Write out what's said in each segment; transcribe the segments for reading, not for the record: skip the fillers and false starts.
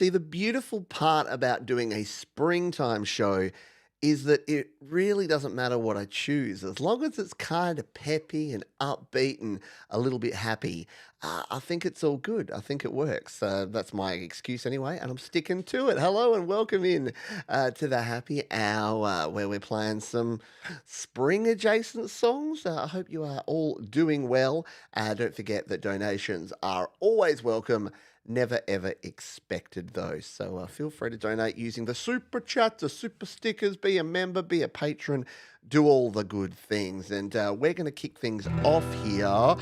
See, the beautiful part about doing a springtime show is that it really doesn't matter what I choose. As long as it's kind of peppy and upbeat and a little bit happy, I think it's all good. I think it works. That's my excuse anyway, and I'm sticking to it. Hello and welcome in to the happy hour where we're playing some spring adjacent songs. I hope you are all doing well. Don't forget that donations are always welcome. Never ever expected those. So feel free to donate using the super chat, the super stickers, be a member, be a patron, do all the good things. And we're going to kick things off here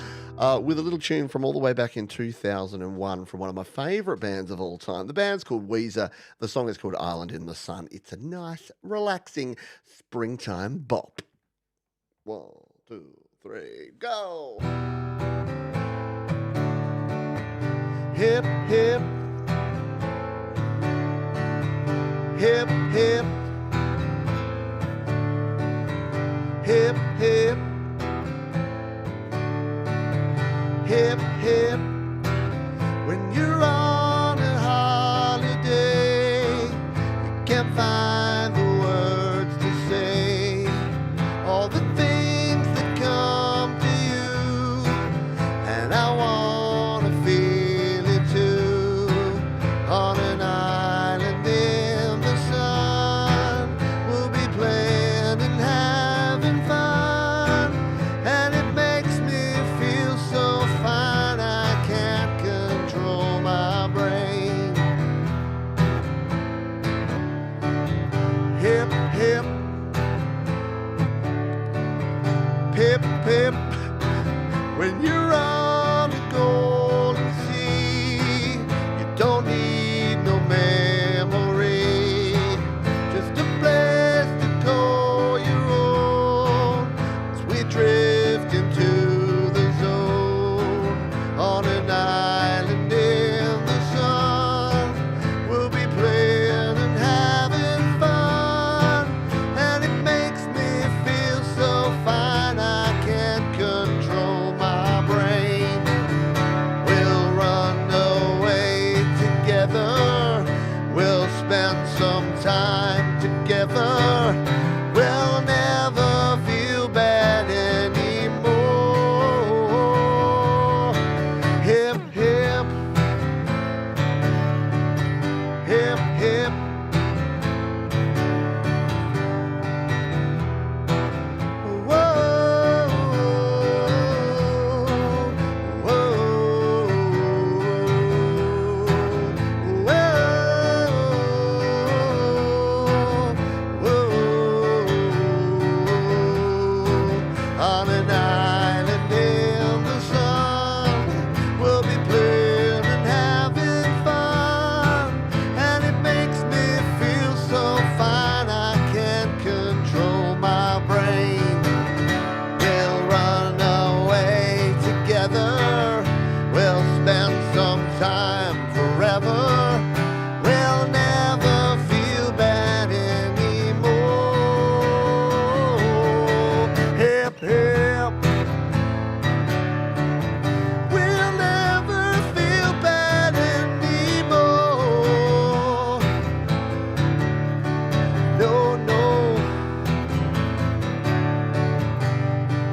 with a little tune from all the way back in 2001 from one of my favourite bands of all time. The band's called Weezer. The song is called Island in the Sun. It's a nice, relaxing springtime bop. 1, 2, 3, go! Hip, hip, hip, hip, hip, hip, hip, hip. When you're on a holiday, you can't find the words to say all the things that come to you, and I want to feel it too. On an island in the sun, we'll be playing and having fun, and it makes me feel so fine I can't control my brain. Hip, hip, pip, pip, when you're on the golden sea, you don't need no memory, just a place to call your own, as we drift into the zone. On an island in the sun, we'll be playing and having fun, and it makes me feel so fine I can't control my brain. We'll run away together, we'll spend some time together, we'll never feel bad anymore. Hip, hip, hip, hip. Whoa, whoa, on an island in the sun, we'll be playing and having fun, and it makes me feel so fine I can't control my brain. We'll run away together, we'll spend some time forever, we'll never feel bad anymore. Hip, hip, we'll never feel bad anymore. No, no,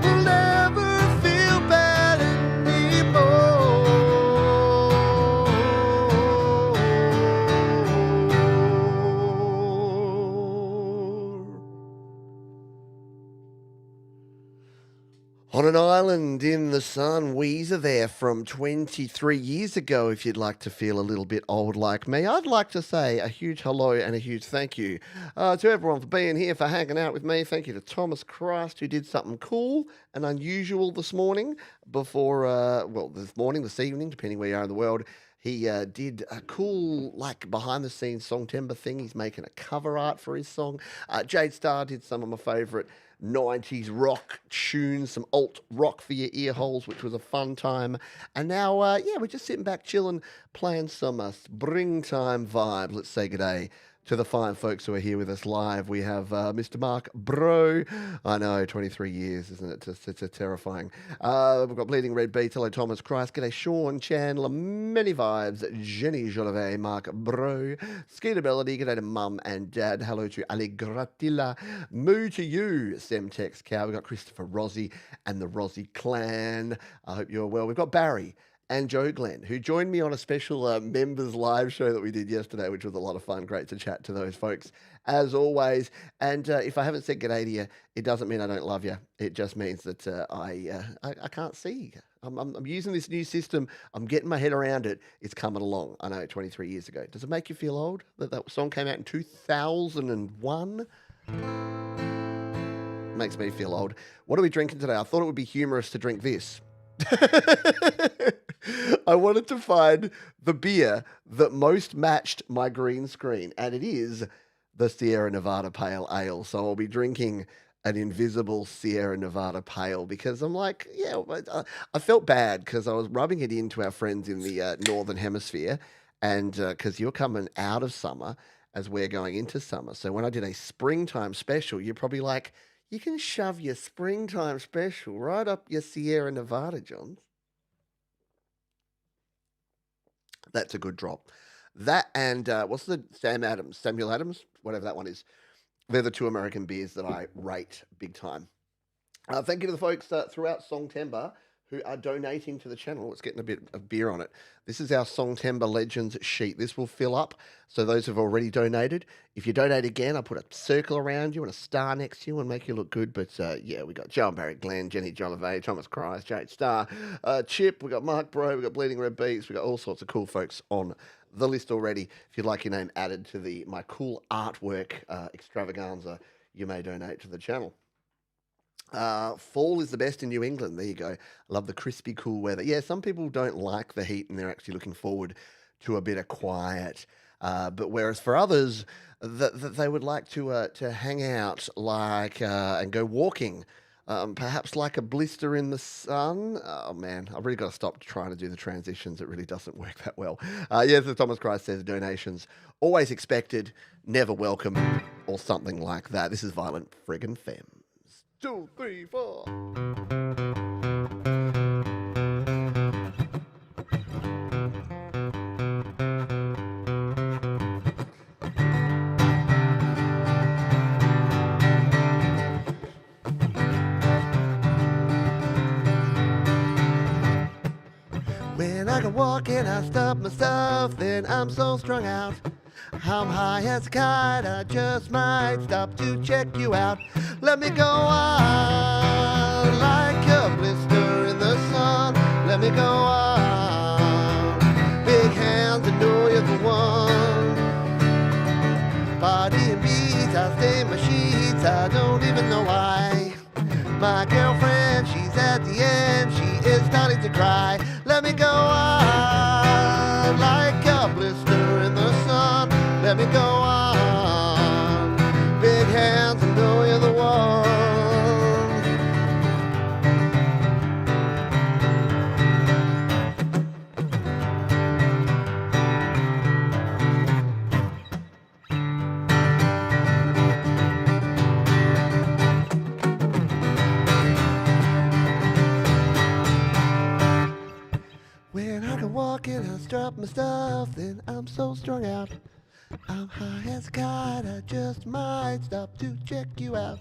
we'll never feel bad anymore. On an island in the sun, Weezer there from 23 years ago. If you'd like to feel a little bit old like me, I'd like to say a huge hello and a huge thank you to everyone for being here, for hanging out with me. Thank you to Thomas Christ, who did something cool and unusual this morning before, this evening, depending where you are in the world. He did a cool, like, behind-the-scenes Songtember thing. He's making a cover art for his song. Jade Starr did some of my favourite 90s rock tunes, some alt rock for your ear holes, which was a fun time. And now, we're just sitting back, chilling, playing some springtime vibe. Let's say good day to the fine folks who are here with us live. We have Mr. Mark Bro. I know, 23 years, isn't it? It's a terrifying. We've got Bleeding Red Beats. Hello, Thomas Christ. G'day, Sean Chandler. Many vibes. Jenny Jolivet. Mark Bro. Skeeter Melody. G'day to Mum and Dad. Hello to Allegratilla. Moo to you, Semtex Cow. We've got Christopher Rossi and the Rossi clan. I hope you're well. We've got Barry and Joe Glenn, who joined me on a special members live show that we did yesterday, which was a lot of fun. Great to chat to those folks, as always. And if I haven't said g'day to you, it doesn't mean I don't love you. It just means that I can't see. I'm using this new system. I'm getting my head around it. It's coming along. I know, 23 years ago. Does it make you feel old that song came out in 2001? Makes me feel old. What are we drinking today? I thought it would be humorous to drink this. I wanted to find the beer that most matched my green screen, and it is the Sierra Nevada Pale Ale. So I'll be drinking an invisible Sierra Nevada Pale because I'm like, yeah, I felt bad because I was rubbing it into our friends in the Northern Hemisphere, and because you're coming out of summer as we're going into summer. So when I did a springtime special, you're probably like, you can shove your springtime special right up your Sierra Nevada, Johns. That's a good drop. That and what's the Samuel Adams, whatever that one is. They're the two American beers that I rate big time. Thank you to the folks throughout Songtember who are donating to the channel. It's getting a bit of beer on it. This is our Songtember Legends sheet. This will fill up. So those who've already donated, if you donate again, I'll put a circle around you and a star next to you and make you look good. But yeah, we got Joe and Barry Glenn, Jenny Jolivet, Thomas Christ, Jade Star, Chip, we got Mark Bro, we got Bleeding Red Beats, we got all sorts of cool folks on the list already. If you'd like your name added to my cool artwork extravaganza, you may donate to the channel. Fall is the best in New England. There you go. I love the crispy, cool weather. Yeah, some people don't like the heat and they're actually looking forward to a bit of quiet. But whereas for others, they would like to hang out and go walking, perhaps like a blister in the sun. Oh man, I've really got to stop trying to do the transitions. It really doesn't work that well. Yes, as Thomas Christ says, donations always expected, never welcome, or something like that. This is Violent Friggin' Femmes. 2, 3, 4. When I can walk and I stop myself, then I'm so strung out. I'm high as a kite, I just might stop to check you out. Let me go on like a blister in the sun. Let me go on. Big hands, I know you're the one. Body and beats, I stain my sheets, I don't even know why. My girlfriend, she's at the end, she is starting to cry. Let me go on like a blister in the sun. Let me go on. Big hands, I know you're the one. When I can walk and I strap my stuff, then I'm so strung out. I'm high as a kite, I just might stop to check you out.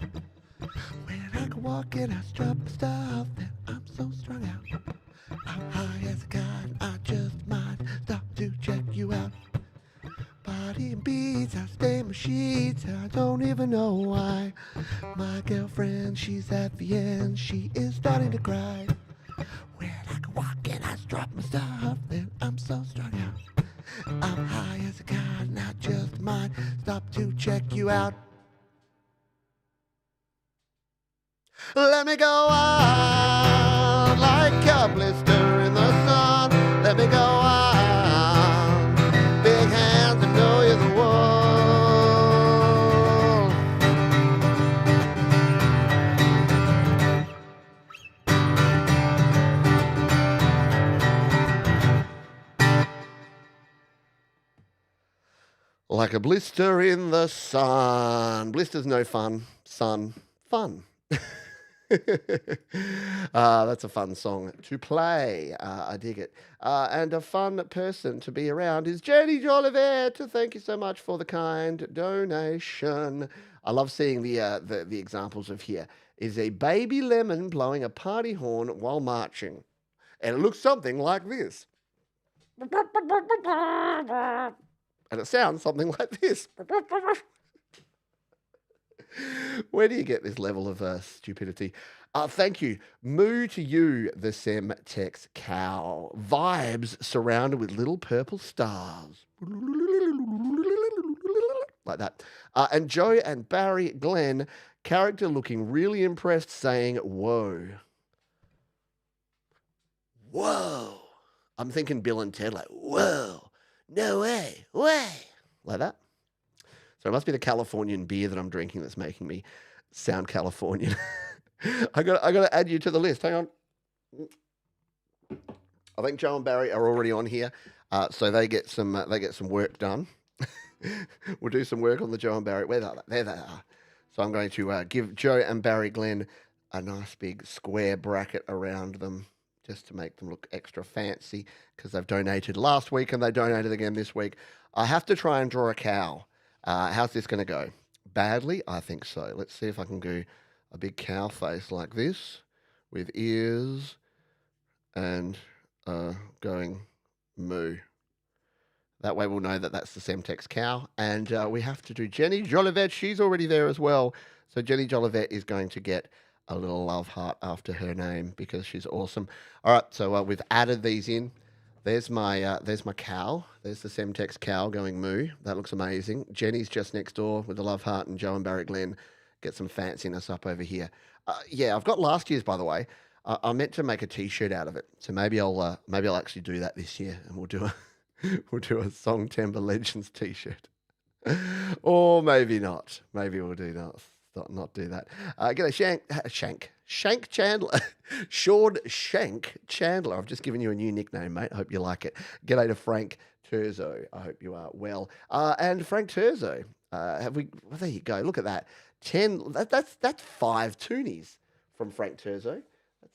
When I can walk and I strap my stuff, then I'm so strung out. I'm high as a kite, I just might stop to check you out. Body and beats, I stain my sheets, I don't even know why. My girlfriend, she's at the end, she is starting to cry. When I can walk and I strap my stuff, then I'm so strung out. I'm high as a kite and I just might stop to check you out. Let me go on like a blister in the sun. Let me go on. Big hands, I know you're the one. Like a blister in the sun. Blister's no fun. Sun, fun. That's a fun song to play. I dig it. And a fun person to be around is Jenny Jolivet. Thank you so much for the kind donation. I love seeing the examples of here. Is a baby lemon blowing a party horn while marching. And it looks something like this. And it sounds something like this. Where do you get this level of stupidity? Thank you. Moo to you, the Semtex cow. Vibes surrounded with little purple stars. Like that. And Joe and Barry Glenn, character looking really impressed, saying, whoa. Whoa. I'm thinking Bill and Ted, like, whoa. No way. Way. Like that. So it must be the Californian beer that I'm drinking that's making me sound Californian. I got to add you to the list. Hang on. I think Joe and Barry are already on here, so they get some work done. We'll do some work on the Joe and Barry. Where are they? There they are. So I'm going to give Joe and Barry Glenn a nice big square bracket around them, just to make them look extra fancy, because they've donated last week and they donated again this week. I have to try and draw a cow. How's this going to go? Badly? I think so. Let's see if I can do a big cow face like this with ears and going moo. That way we'll know that that's the Semtex cow. And we have to do Jenny Jolivet. She's already there as well. So Jenny Jolivet is going to get a little love heart after her name because she's awesome. All right, so we've added these in. There's my cow. There's the Semtex cow going moo. That looks amazing. Jenny's just next door with the love heart, and Joe and Barry Glenn get some fanciness up over here. Yeah, I've got last year's, by the way. I meant to make a T-shirt out of it, so maybe I'll actually do that this year, and we'll do a Song Timber Legends T-shirt, or maybe not. Maybe we'll do not do that. G'day, Shank Chandler. Sean Shank Chandler. I've just given you a new nickname, mate. I hope you like it. G'day to Frank Terzo. I hope you are well. And Frank Terzo, well, there you go. Look at that. 10. That's 5 toonies from Frank Terzo.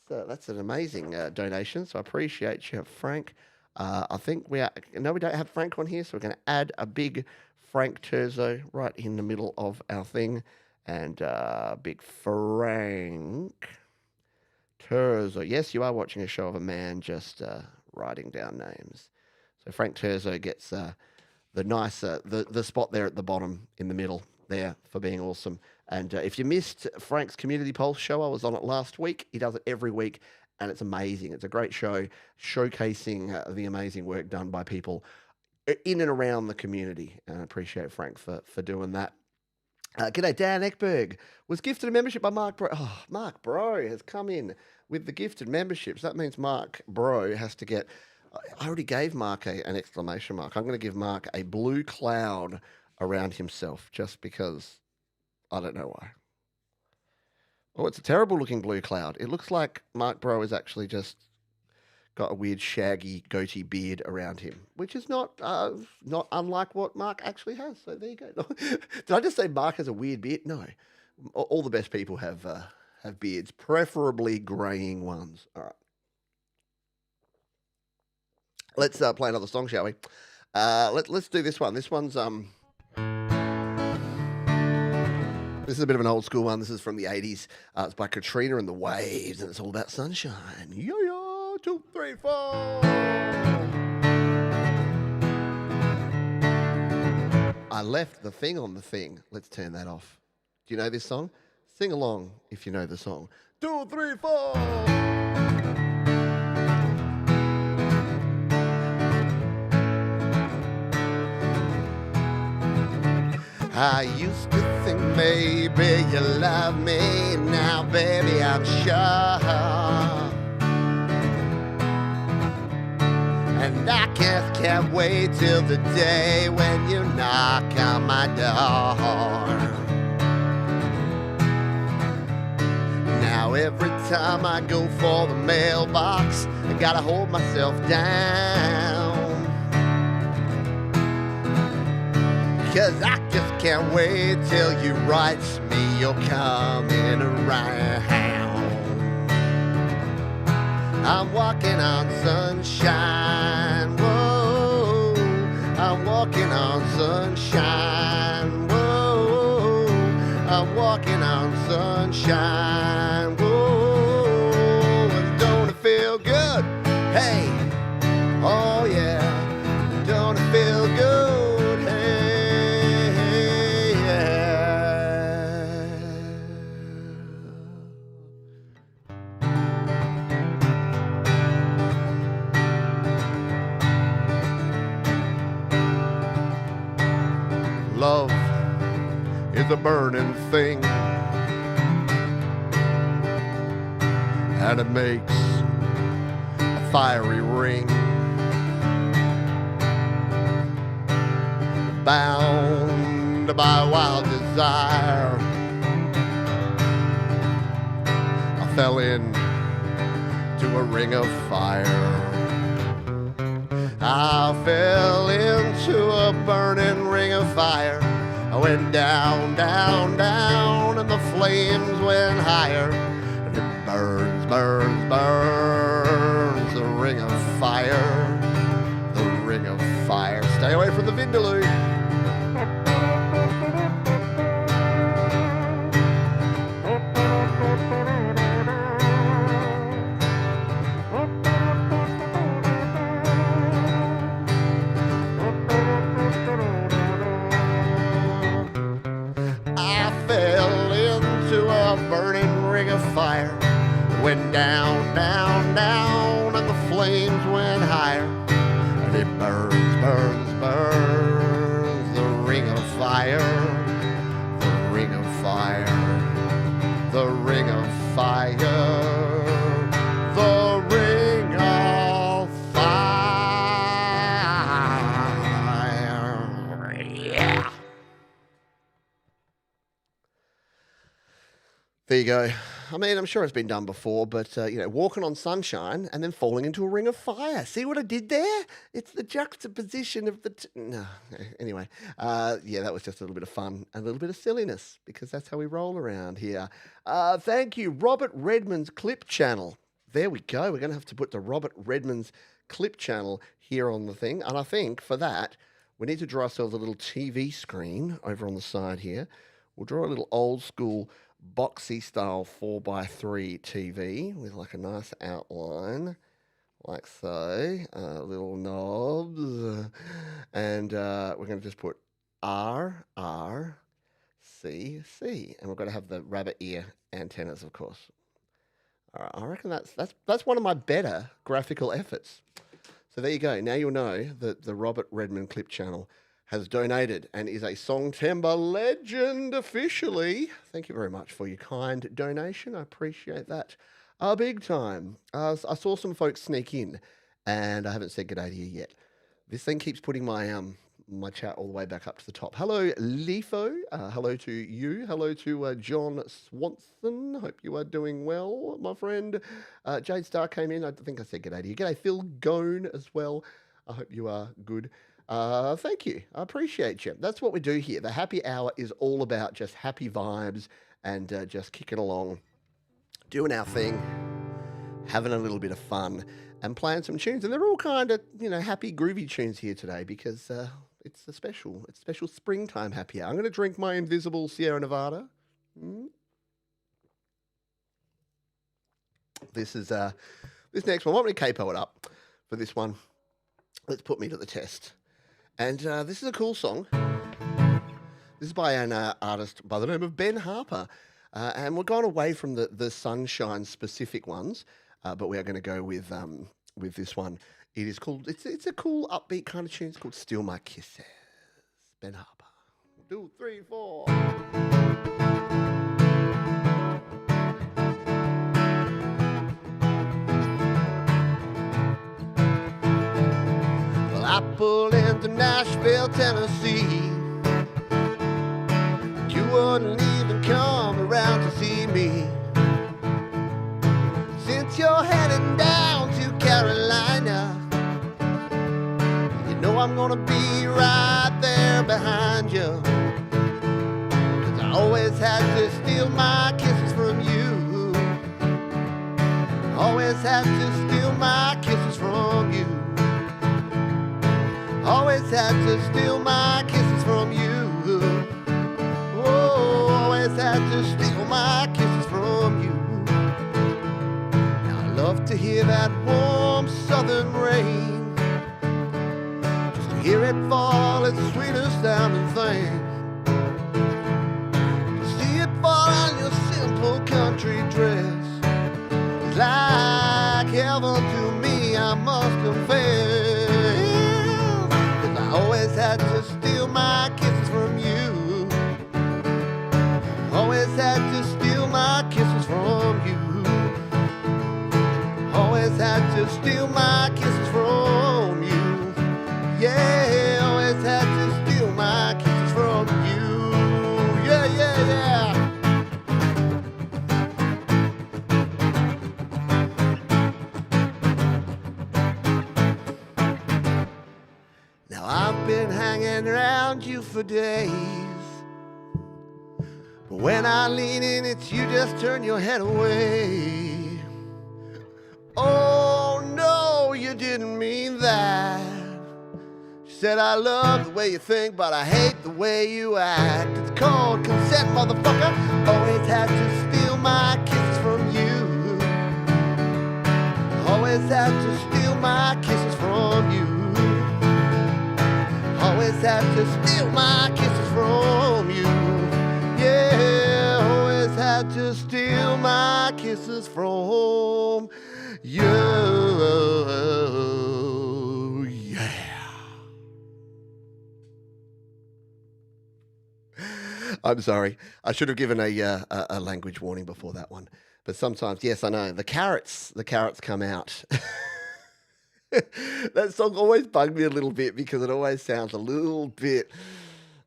That's an amazing donation. So I appreciate you, Frank. I think we don't have Frank on here, so we're going to add a big Frank Terzo right in the middle of our thing. And big Frank Terzo. Yes, you are watching a show of a man just writing down names. So Frank Terzo gets the nice, the spot there at the bottom in the middle there for being awesome. And if you missed Frank's Community Pulse show, I was on it last week. He does it every week, and it's amazing. It's a great show showcasing the amazing work done by people in and around the community. And I appreciate Frank for doing that. G'day, Dan Eckberg was gifted a membership by Mark Bro. Oh, Mark Bro has come in with the gifted memberships. That means Mark Bro has to get... I already gave Mark an exclamation mark. I'm going to give Mark a blue cloud around himself just because I don't know why. Oh, it's a terrible looking blue cloud. It looks like Mark Bro has actually just got a weird shaggy goatee beard around him, which is not unlike what Mark actually has. So there you go. Did I just say Mark has a weird beard? No. All the best people have beards, preferably greying ones. All right. Let's play another song, shall we? Let's do this one. This one's this is a bit of an old school one. This is from the 80s. It's by Katrina and the Waves, and it's all about sunshine. Yo-yo. 2, 3, 4. I left the thing on the thing. Let's turn that off. Do you know this song? Sing along if you know the song. 2, 3, 4. I used to think maybe you love me. Now, baby, I'm sure. And I can't wait till the day when you knock on my door. Now every time I go for the mailbox, I gotta hold myself down. 'cause I just can't wait till you write me you're coming around. I'm walking on sunshine, whoa. I'm walking on sunshine, whoa. I'm walking on sunshine, whoa. And don't it feel good? Hey, oh yeah. Don't it feel good? Hey, yeah. Love is a burning thing, and it makes a fiery ring. Bound by wild desire, I fell into a ring of fire. I fell into a burning ring of fire. I went down, down, down, and the flames went higher. And it burns, burns, burns, the ring of fire, the ring of fire. Stay away from the vindaloo. Fire went down, down, down, and the flames went higher. And it burns, burns, burns, the ring of fire, the ring of fire, the ring of fire, the ring of fire. Yeah. There you go. I mean, I'm sure it's been done before, but, walking on sunshine and then falling into a ring of fire. See what I did there? It's the juxtaposition of the... No, anyway. That was just a little bit of fun and a little bit of silliness, because that's how we roll around here. Thank you, Robert Redmond's Clip Channel. There we go. We're going to have to put the Robert Redmond's Clip Channel here on the thing. And I think for that, we need to draw ourselves a little TV screen over on the side here. We'll draw a little old school boxy style 4x3 TV with like a nice outline, like so, little knobs, and we're going to just put R, R, C, C, and we're going to have the rabbit ear antennas, of course. All right, I reckon that's one of my better graphical efforts. So there you go. Now you'll know that the Robert Redmond Clip Channel has donated and is a Songtember legend officially. Thank you very much for your kind donation. I appreciate that big time. I saw some folks sneak in, and I haven't said good day to you yet. This thing keeps putting my my chat all the way back up to the top. Hello, Lefo. Hello to you. Hello to John Swanson. Hope you are doing well, my friend. Jade Star came in. I think I said good day to you. G'day, Phil Gone as well. I hope you are good. Thank you. I appreciate you. That's what we do here. The happy hour is all about just happy vibes and just kicking along, doing our thing, having a little bit of fun and playing some tunes. And they're all kind of, happy, groovy tunes here today because it's a special springtime happy hour. I'm going to drink my invisible Sierra Nevada. This is this next one. I want me to capo it up for this one. Let's put me to the test. And this is a cool song. This is by an artist by the name of Ben Harper. And we're going away from the sunshine specific ones, but we are going to go with this one. It is called, it's a cool upbeat kind of tune. It's called Steal My Kisses. Ben Harper. 2, 3, 4. I pulled into Nashville, Tennessee. You wouldn't even come around to see me. Since you're heading down to Carolina, you know I'm gonna be right there behind you. 'Cause I always had to steal my kisses from you. Always had to steal my kisses from you. Always had to steal my kisses from you. Oh, always had to steal my kisses from you. Now I love to hear that warm southern rain. Just to hear it fall, it's the sweetest sounding thing. To see it fall on your simple country dress is like heaven to me, I must confess. 'Cause I always had to steal my kisses from you. Always had to steal my kisses from you. Always had to steal my kisses from you. Yeah, always had to steal my kisses from you. Yeah, yeah, yeah. Now I've been hanging around you for days, but when I lean in, it's you just turn your head away. Oh no, you didn't mean that. You said I love the way you think, but I hate the way you act. It's called consent, motherfucker. Always had to steal my kisses from you. Always had to steal my kisses from you. Always had to steal my kisses from you. Yeah, always had to steal my kisses from you. Yeah. I'm sorry. I should have given a language warning before that one. But sometimes, yes, I know, the carrots come out. That song always bugged me a little bit because it always sounds a little bit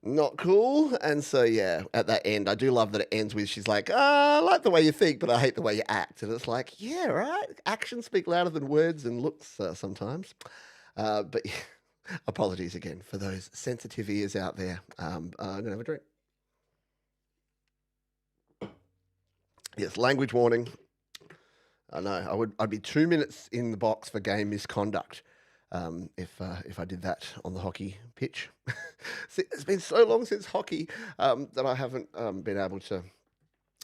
not cool. And so, yeah, at that end, I do love that it ends with she's like, I like the way you think, but I hate the way you act. And it's like, yeah, right. Actions speak louder than words and looks sometimes. But yeah, apologies again for those sensitive ears out there. I'm going to have a drink. Yes, language warning. I know I'd be 2 minutes in the box for game misconduct if I did that on the hockey pitch. See, it's been so long since hockey that I haven't been able to.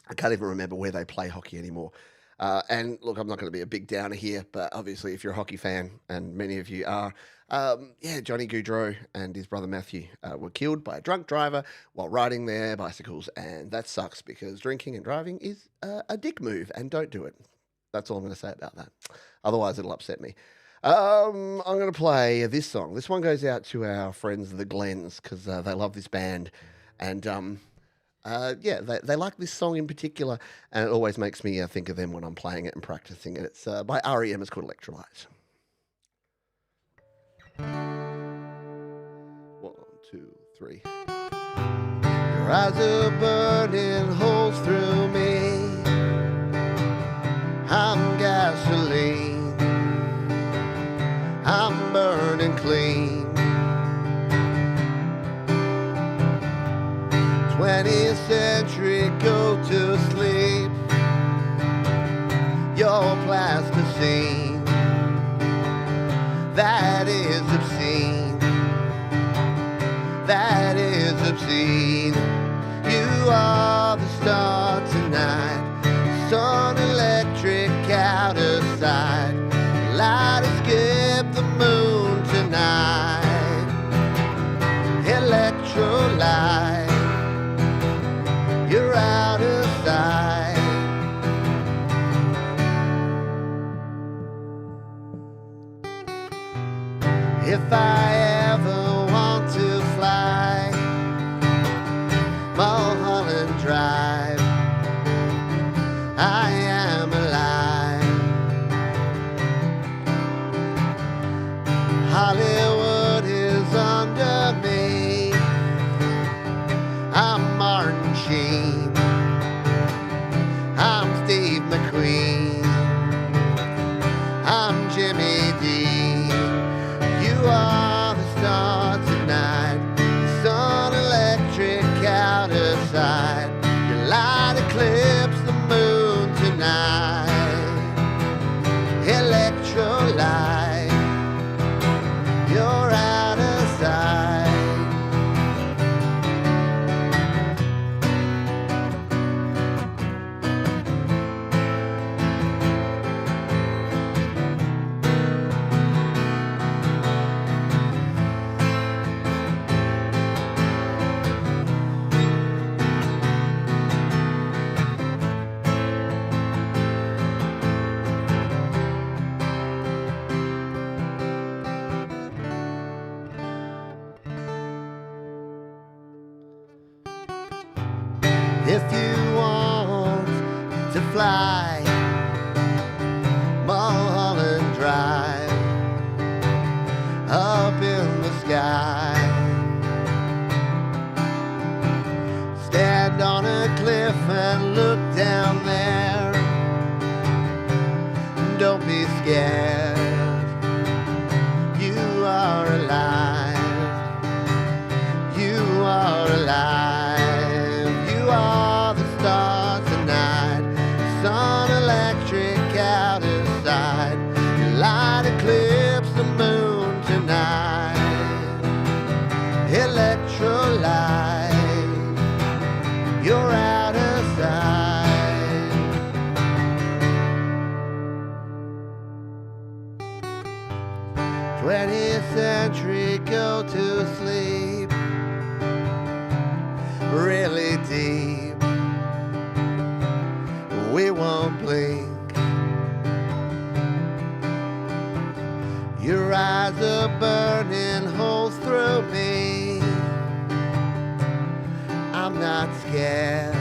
I can't even remember where they play hockey anymore. And look, I'm not going to be a big downer here, but obviously, if you're a hockey fan, and many of you are, Johnny Gaudreau and his brother Matthew were killed by a drunk driver while riding their bicycles, and that sucks because drinking and driving is a dick move, and don't do it. That's all I'm going to say about that. Otherwise, it'll upset me. I'm going to play this song. This one goes out to our friends the Glens because they love this band, and they like this song in particular, and it always makes me think of them when I'm playing it and practicing it. It's by REM. It's called Electrolite. 1, 2, 3. Your eyes are burning holes through me. I'm gasoline, I'm burning clean. 20th century, go to sleep. You're plasticine, that is obscene. That is obscene. You are the star tonight. Sun electric out of sight. Light escape the moon tonight. Electrolite, you're out of sight. If I ever want to fly Mulholland Drive, If you want to fly Mulholland Drive up in the sky, stand on a cliff and look down there. Don't be scared, you are alive, you are alive, you are the stars tonight, sun electric out of sight, light eclipse the moon tonight, Electrolite, you're out of sight. 20th century, go to sleep really deep. We won't blink. Your eyes are burning holes through me. I'm not scared,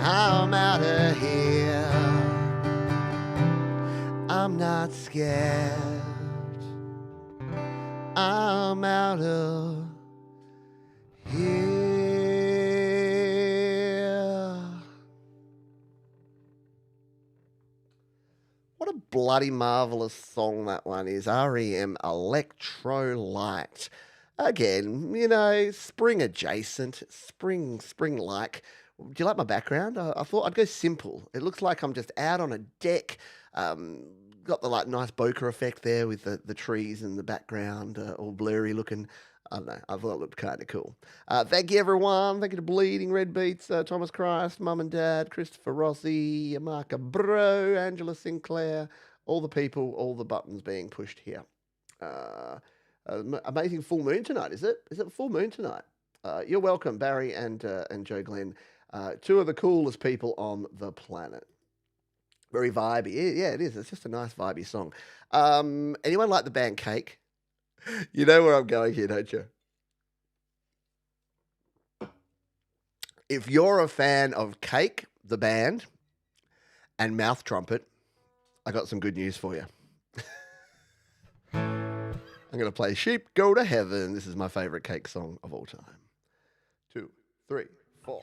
I'm out of here. I'm not scared, I'm out of here. What a bloody marvellous song that one is. REM Electrolite. Again, you know, spring adjacent, spring-like. Do you like my background? I thought I'd go simple. It looks like I'm just out on a deck. Got the like nice bokeh effect there with the trees in the background, all blurry looking. I don't know. I thought it looked kind of cool. Thank you, everyone. Thank you to Bleeding Red Beats, Thomas Christ, Mum and Dad, Christopher Rossi, Marka Bro, Angela Sinclair, all the people, all the buttons being pushed here. Amazing full moon tonight, is it? Is it full moon tonight? You're welcome, Barry and Joe Glenn, two of the coolest people on the planet. Very vibey. Yeah, it is. It's just a nice vibey song. Anyone like the band Cake? You know where I'm going here, don't you? If you're a fan of Cake, the band, and Mouth Trumpet, I got some good news for you. I'm going to play Sheep Go to Heaven. This is my favorite Cake song of all time. 2, 3, 4.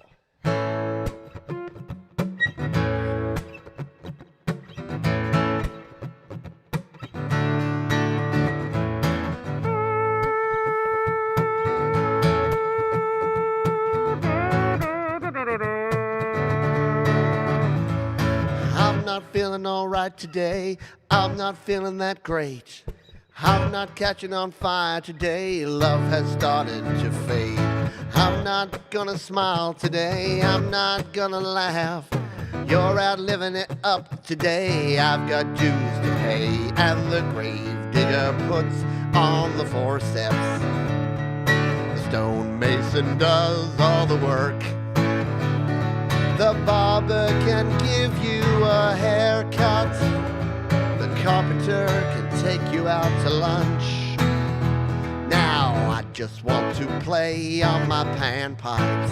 I'm not feeling all right today. I'm not feeling that great. I'm not catching on fire today. Love has started to fade. I'm not gonna smile today. I'm not gonna laugh. You're out living it up today. I've got dues to pay, and the grave digger puts on the forceps. The stonemason does all the work. The barber can give you a haircut. The carpenter can take you out to lunch. Now I just want to play on my panpipes.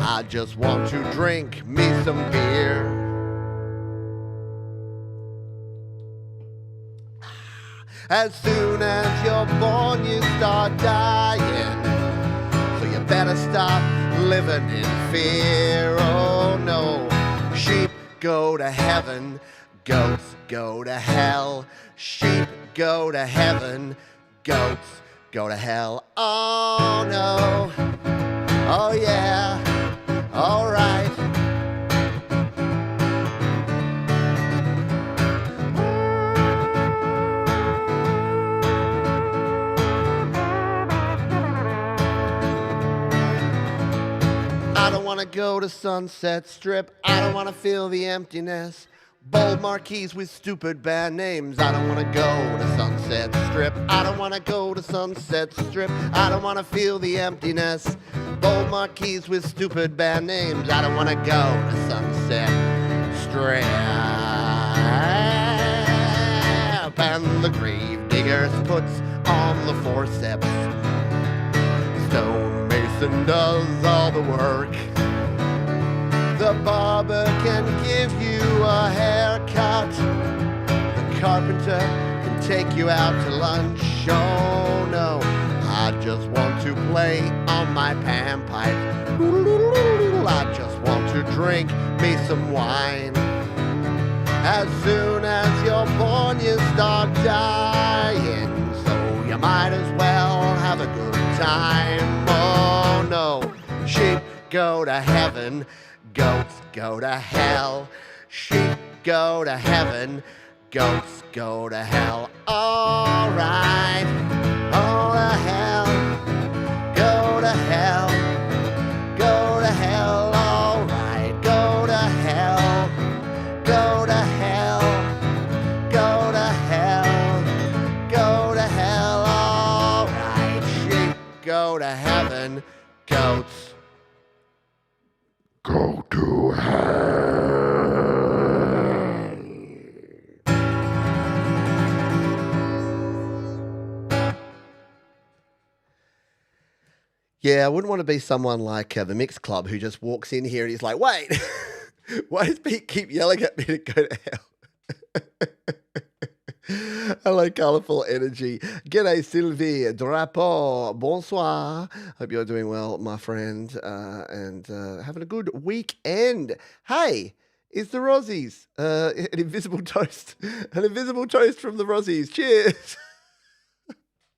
I just want to drink me some beer. As soon as you're born, you start dying. So you better stop living in fear. Oh no, sheep go to heaven, goats go to hell. Sheep go to heaven, goats go to hell. Oh no, oh yeah, all right. I don't want to go to Sunset Strip. I don't want to feel the emptiness. Bold marquees with stupid band names. I don't want to go to Sunset Strip. I don't want to go to Sunset Strip. I don't want to feel the emptiness. Bold marquees with stupid band names. I don't want to go to Sunset Strip. And the grave diggers puts on the forceps. Stonemason and does all the work. The barber can give you a haircut. The carpenter can take you out to lunch. Oh no, I just want to play on my panpipe. I just want to drink me some wine. As soon as you're born, you start dying. So you might as well have a good time. Oh no, sheep go to heaven, goats go to hell. Sheep go to heaven, goats go to hell. All right, all to hell, go to hell, go to hell. All right, go to hell, go to hell, go to hell, go to hell. All right, sheep go to heaven, goats go to hell. Yeah, I wouldn't want to be someone like the Mix Club who just walks in here and he's like, wait, why does Pete keep yelling at me to go to hell? Hello, colourful energy. G'day, Sylvie. Drapeau. Bonsoir. Hope you're doing well, my friend, and having a good weekend. Hey, it's the Rossies. An invisible toast. An invisible toast from the Rossies. Cheers.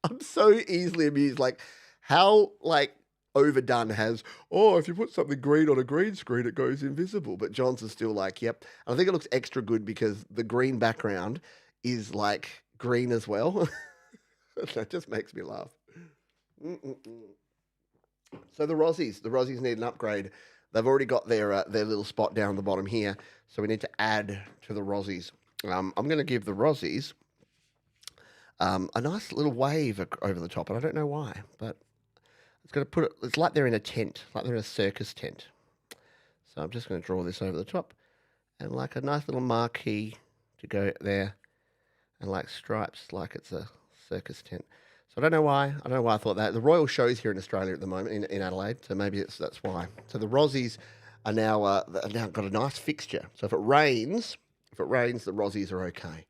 I'm so easily amused. Like, how, like, overdone has, oh, if you put something green on a green screen, it goes invisible. But John's is still like, yep. I think it looks extra good because the green background is like green as well. That just makes me laugh. So the Rossies need an upgrade. They've already got their little spot down the bottom here, so we need to add to the Rossies. I'm going to give the Rossies a nice little wave over the top, and I don't know why, but it's going to put it. It's like they're in a tent, like they're in a circus tent. So I'm just going to draw this over the top, and like a nice little marquee to go there, and like stripes, like it's a circus tent. So I don't know why. I don't know why I thought that. The Royal Show's here in Australia at the moment, in Adelaide, so maybe that's why. So the Rossies are now got a nice fixture. So if it rains, the Rossies are okay.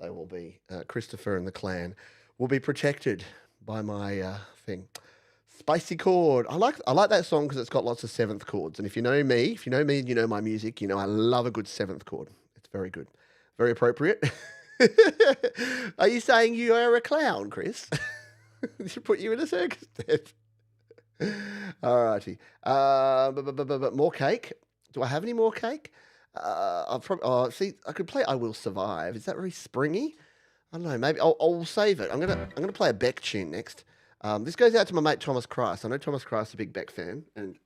They will be. Christopher and the clan will be protected by my thing. Spicy chord. I like that song because it's got lots of seventh chords. And if you know me and you know my music, you know I love a good seventh chord. It's very good. Very appropriate. Are you saying you are a clown, Chris? They should put you in a circus tent. Alrighty. But more cake. Do I have any more cake? I could play "I Will Survive." Is that very springy? I don't know. Maybe I'll save it. I'm gonna play a Beck tune next. This goes out to my mate Thomas Christ. I know Thomas Christ is a big Beck fan, and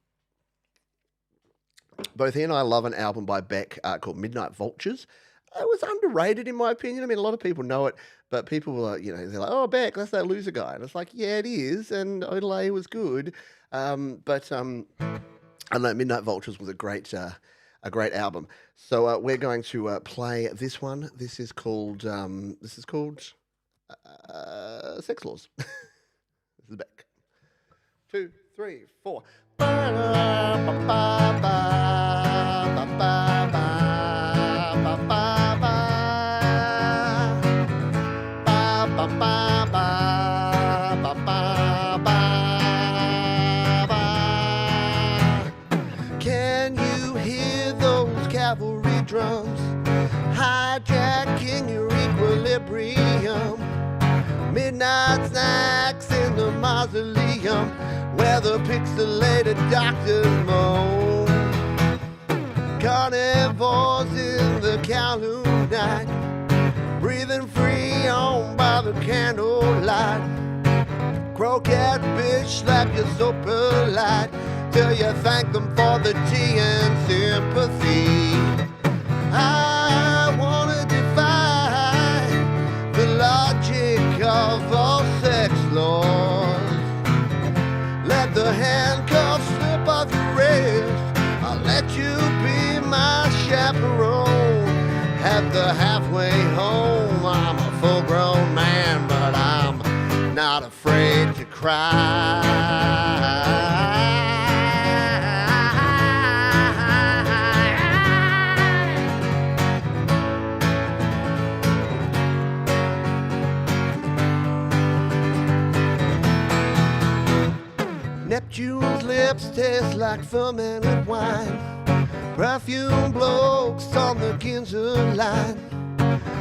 both he and I love an album by Beck called "Midnight Vultures." It was underrated in my opinion. I mean, a lot of people know it, but people are, they're like, "Oh, Beck, that's that loser guy," and it's like, yeah, it is. And Odelay was good, but I don't know. Midnight Vultures was a great album. So we're going to play this one. This is called Sex Laws. This is Beck. 2, 3, 4. Can you hear those cavalry drums hijacking your equilibrium? Midnight snacks in the mausoleum where the pixelated doctors moan. Carnivores in the Kowloon night, breathing free on by the candlelight. Croquette bitch slap you so polite till you thank them for the tea and sympathy. I wanna defy the logic of all sex laws. Let the handcuffs slip off your wrist. I'll let you be my chaperone. At the halfway home, I'm a full-grown man, but I'm not afraid to cry. Neptune's lips taste like fermented wine. Perfume blokes on the Ginza line,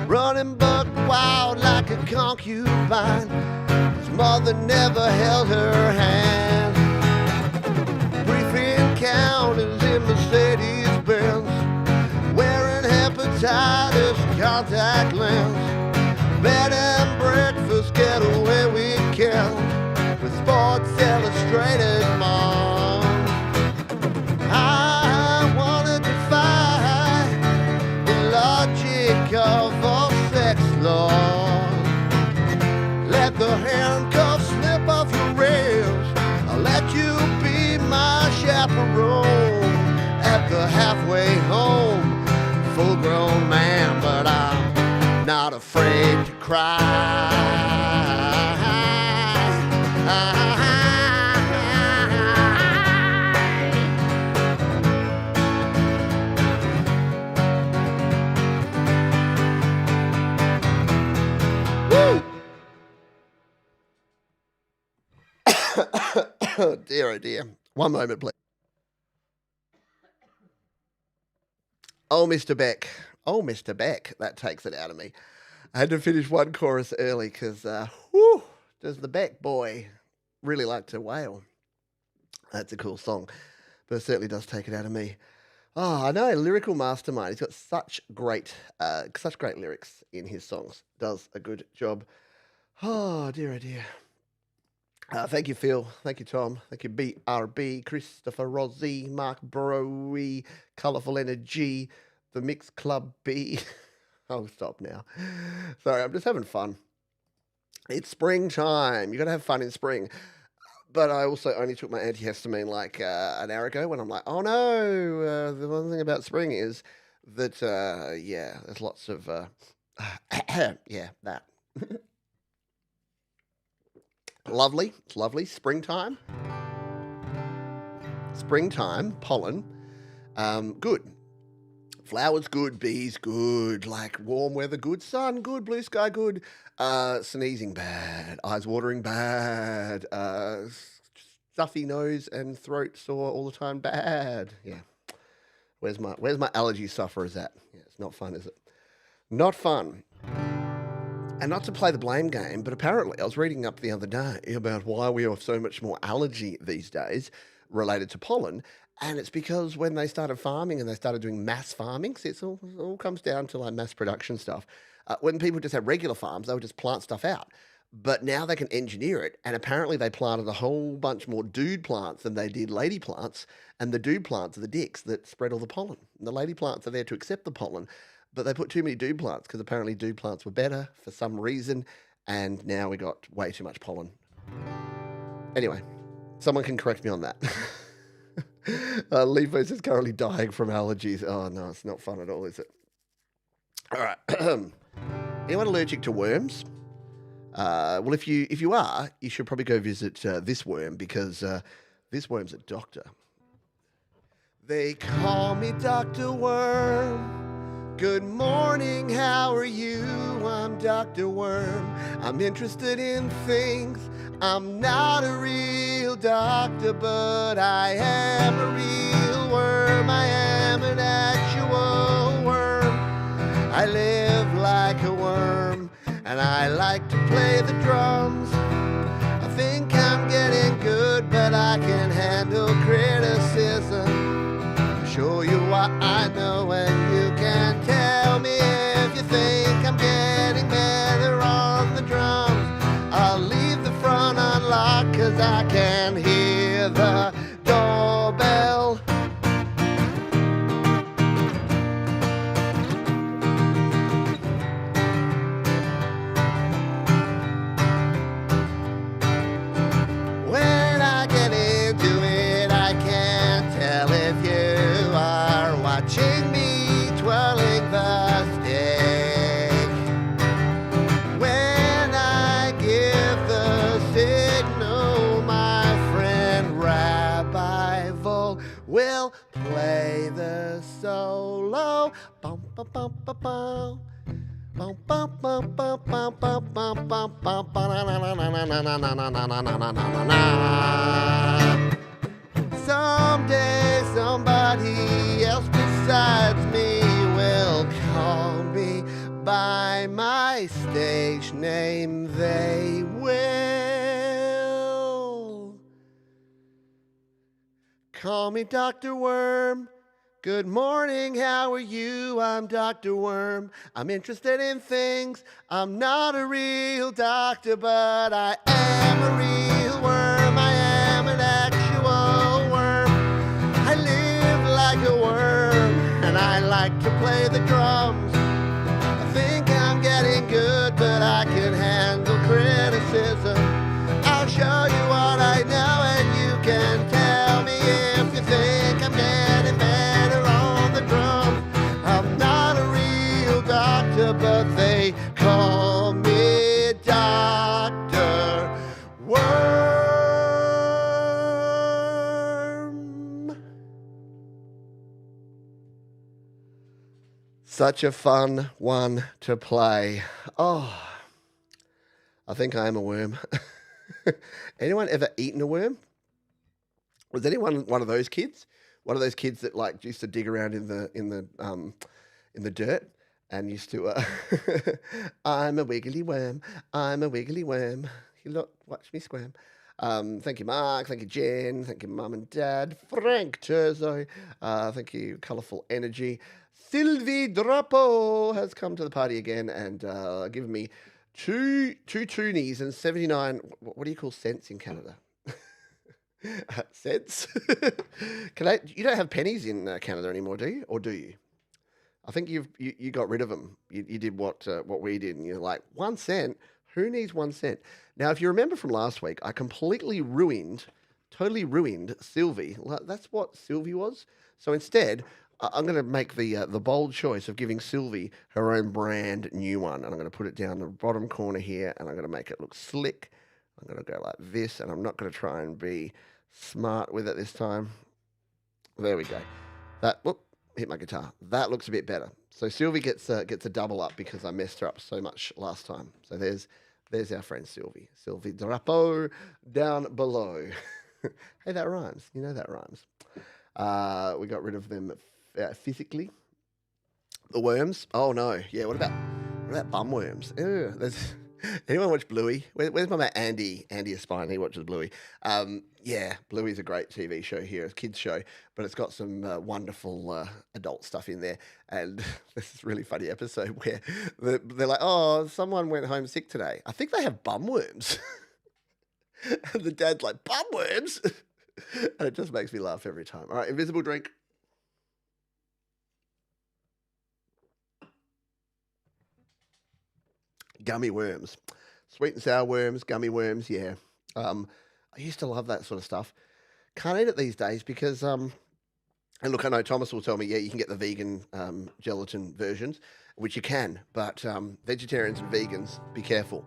running buck wild like a concubine. His mother never held her hand. Brief encounters in Mercedes-Benz, wearing hepatitis contact lens. Bed and breakfast getaway weekend with Sports Illustrated mom. I wanna defy the logic of all sex laws. Let the handcuffs slip off your rails. I'll let you be my chaperone at the halfway home. Full-grown man, but I'm not afraid to cry. Oh dear, oh dear. One moment, please. Oh, Mr. Beck. Oh, Mr. Beck. That takes it out of me. I had to finish one chorus early because, does the Beck boy really like to wail? That's a cool song, but it certainly does take it out of me. Oh, I know, lyrical mastermind. He's got such great lyrics in his songs. Does a good job. Oh, dear, oh, dear. Thank you, Phil. Thank you, Tom. Thank you, BRB, Christopher Rossi, Mark Broe, Colourful Energy, the Mix Club B. I'll stop now. Sorry, I'm just having fun. It's springtime. You got to have fun in spring. But I also only took my antihistamine like an hour ago when I'm like, oh no. The one thing about spring is that, there's lots of, that. Lovely. It's lovely. Springtime. Pollen. Good. Flowers good, bees good, like warm weather good, sun good, blue sky good, sneezing bad, eyes watering bad, stuffy nose and throat sore all the time bad. Yeah. Where's my allergy sufferers at? Yeah, it's not fun, is it? Not fun. And not to play the blame game, but apparently I was reading up the other day about why we have so much more allergy these days related to pollen. And it's because when they started farming and they started doing mass farming, see, it all comes down to like mass production stuff. When people just had regular farms, they would just plant stuff out. But now they can engineer it. And apparently they planted a whole bunch more dude plants than they did lady plants. And the dude plants are the dicks that spread all the pollen. And the lady plants are there to accept the pollen. But they put too many dude plants because apparently dude plants were better for some reason. And now we got way too much pollen. Anyway, someone can correct me on that. Leafos is currently dying from allergies. Oh, no, it's not fun at all, is it? All right. Anyone allergic to worms? Well, if you are, you should probably go visit this worm because this worm's a doctor. They call me Dr. Worm. Good morning, how are you? I'm Dr. Worm. I'm interested in things. I'm not a real doctor, but I am a real worm. I am an actual worm. I live like a worm, and I like to play the drums. I think I'm getting good, but I can handle criticism. Show you what I know and you can tell me if you think I'm getting better on the drums. I'll leave the front unlocked cause I can hear the doorbell. When I get into it I can't tell if you watching me twirling the stick. When I give the signal, my friend Rabbi Vol will play the solo. Bum, bum, bum, bum, bum. Bum, bum, bum, bum, bum, bum, bum, bum, bum, bum, na na na na na na na na na na na na na. Call me Dr. Worm. Good morning, how are you? I'm Dr. Worm. I'm interested in things. I'm not a real doctor, but I am a real worm. I am an actual worm. I live like a worm, and I like to play the drums. I think I'm getting good, but I can handle criticism. I'll show you what I know, and you can tell me if you think I'm getting better on the drums. I'm not a real doctor, but they call me Dr. Worm. Such a fun one to play. Oh, I think I am a worm. Anyone ever eaten a worm? Was anyone one of those kids? One of those kids that like used to dig around in the dirt and used to I'm a wiggly worm. I'm a wiggly worm. You look, watch me squirm. Thank you, Mark. Thank you, Jen. Thank you, Mum and Dad. Frank Terzo. Thank you, Colourful Energy. Sylvie Drapeau has come to the party again and given me two toonies and 79. What do you call cents in Canada? Cents? You don't have pennies in Canada anymore, do you? Or do you? I think you got rid of them. You did what we did, and you're like 1 cent. Who needs 1 cent? Now, if you remember from last week, I totally ruined Sylvie. That's what Sylvie was. So instead, I'm going to make the bold choice of giving Sylvie her own brand new one. And I'm going to put it down the bottom corner here, and I'm going to make it look slick. I'm going to go like this, and I'm not going to try and be smart with it this time. There we go. Hit my guitar. That looks a bit better. So Sylvie gets a double up because I messed her up so much last time. So there's our friend Sylvie. Sylvie Drapeau down below. Hey, that rhymes. You know that rhymes. We got rid of them physically. The worms. Oh no. Yeah. What about bum worms? Ew, anyone watch Bluey? Where's my mate Andy? Andy Aspine. He watches Bluey. Yeah, Bluey's a great TV show here, a kids show, but it's got some wonderful adult stuff in there. And this is a really funny episode where they're like, "Oh, someone went home sick today. I think they have bum worms." And the dad's like, "Bum worms?" And it just makes me laugh every time. All right, invisible drink. Gummy worms. Sweet and sour worms, gummy worms, yeah. I used to love that sort of stuff. Can't eat it these days because, and look, I know Thomas will tell me, yeah, you can get the vegan gelatin versions, which you can, but vegetarians and vegans, be careful.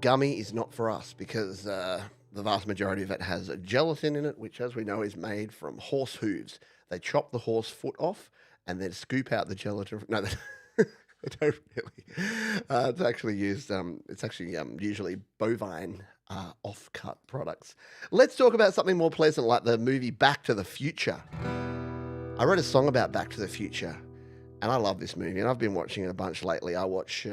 Gummy is not for us because the vast majority of it has a gelatin in it, which, as we know, is made from horse hooves. They chop the horse foot off and then scoop out the gelatin. No, I don't really. It's actually used. It's actually usually bovine off-cut products. Let's talk about something more pleasant, like the movie Back to the Future. I wrote a song about Back to the Future, and I love this movie, and I've been watching it a bunch lately. I watch.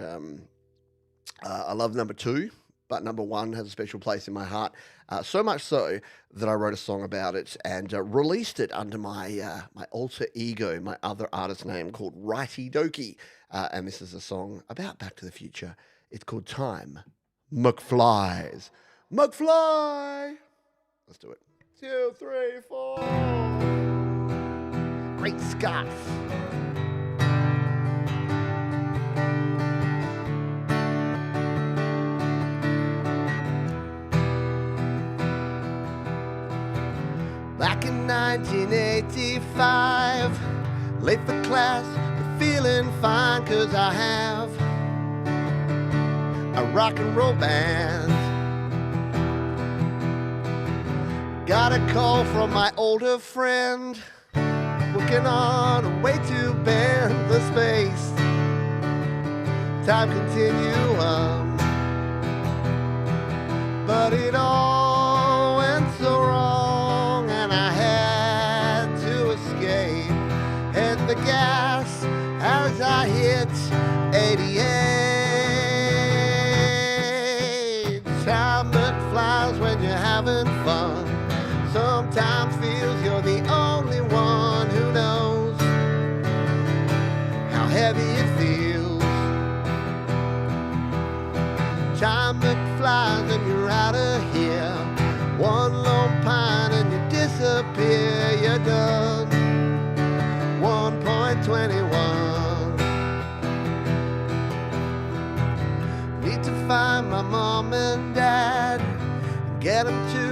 I love number 2, but number 1 has a special place in my heart. So much so that I wrote a song about it and released it under my my alter ego, my other artist name called Righty Dokie. And this is a song about Back to the Future. It's called Time McFlies. McFly! Let's do it. 2, 3, 4. Great Scott. Back in 1985, late for class, but feeling fine 'cause I have a rock and roll band. Got a call from my older friend, working on a way to bend the space. Time continuum, but it all went so wrong, and I had to escape. Hit the gas as I hit 88. Time that flies when you're having fun. Sometimes feels you're the only find my mom and dad, get them to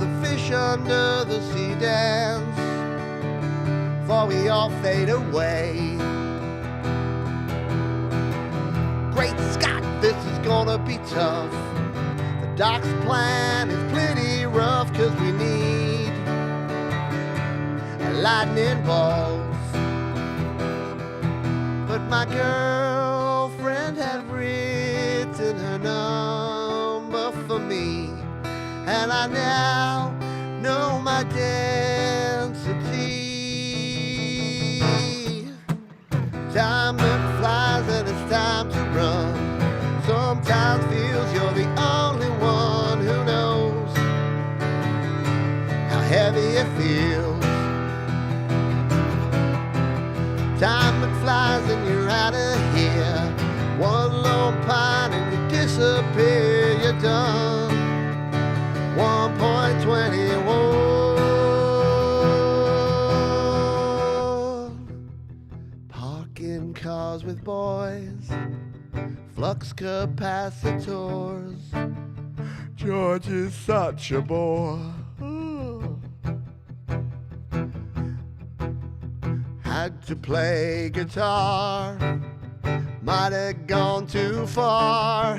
the fish under the sea dance, for we all fade away. Great Scott, this is gonna be tough. The doc's plan is pretty rough, 'cause we need lightning bolts. But my girlfriend had written her number for me, and I now know my density. Time that flies and it's time to run. Sometimes feels you're the only one who knows how heavy it feels. Time that flies and you're out of here. One lone pine and you disappear. You're done. 1.21. Parking cars with boys, flux capacitors. George is such a bore. Had to play guitar, might have gone too far,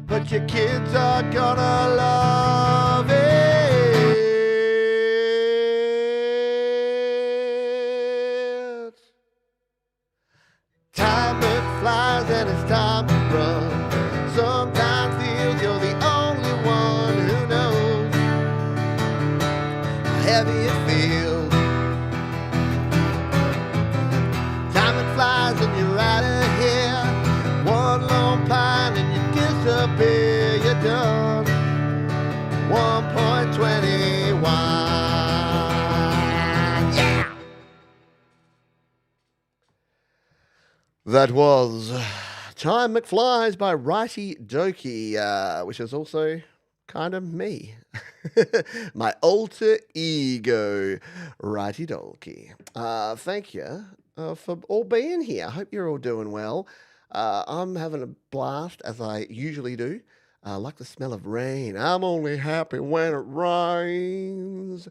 but your kids are gonna love it. Time that flies and it's time to run. Sometimes feels you're the only one who knows how heavy it feels. Time that flies and you're out of here. One lone pine and you disappear. You're done. 1.21. Yeah! That was Time McFlies by Righty Dokey, which is also kind of me. My alter ego, Righty Dokey. Thank you for all being here. I hope you're all doing well. I'm having a blast, as I usually do. I like the smell of rain. I'm only happy when it rains.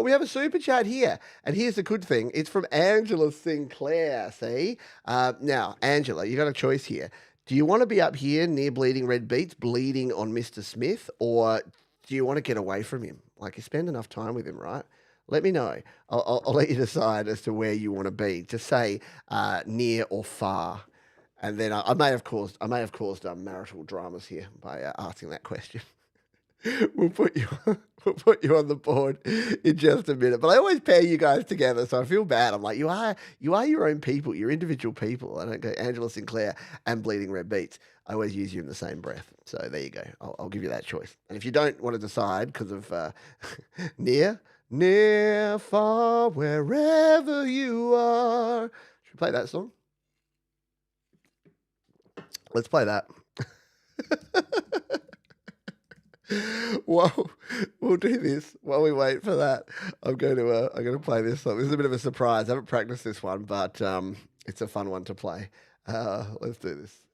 We have a super chat here, and here's the good thing. It's from Angela Sinclair, see? Now, Angela, you got a choice here. Do you want to be up here near Bleeding Red Beats, bleeding on Mr. Smith, or do you want to get away from him? Like, you spend enough time with him, right? Let me know. I'll let you decide as to where you want to be. Just say near or far. And then I may have caused marital dramas here by asking that question. We'll put you on the board in just a minute. But I always pair you guys together, so I feel bad. I'm like, you are your own people. You're individual people. I don't go Angela Sinclair and Bleeding Red Beats. I always use you in the same breath. So there you go. I'll give you that choice. And if you don't want to decide because of near, far, wherever you are. Should we play that song? Let's play that. Well, we'll do this while we wait for that. I'm going to play this song. This is a bit of a surprise. I haven't practiced this one, but it's a fun one to play. Let's do this.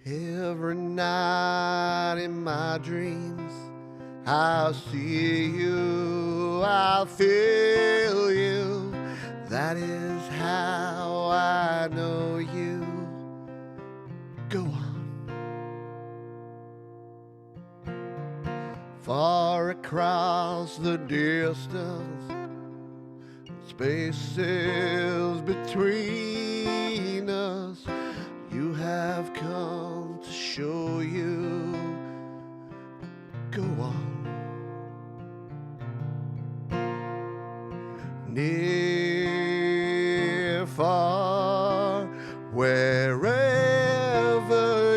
Every night in my dreams, I'll see you, I'll feel you. That is how I know you. Go on. Far across the distance, spaces between us, you have come to show you. Go on. Near, far, wherever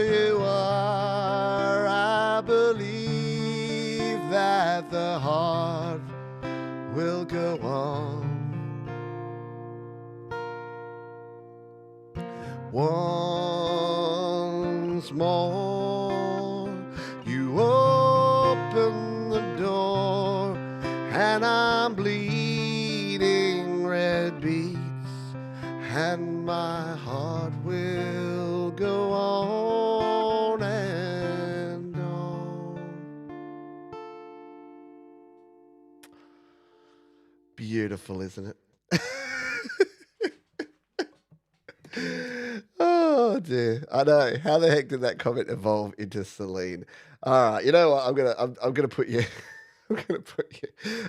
you are, I believe that the heart will go on. You open the door, and I'm bleeding red beats, and my heart will go on and on. Beautiful, isn't it? Oh dear, I know. How the heck did that comment evolve into Celine? All right, you know what? I'm gonna put you. I'm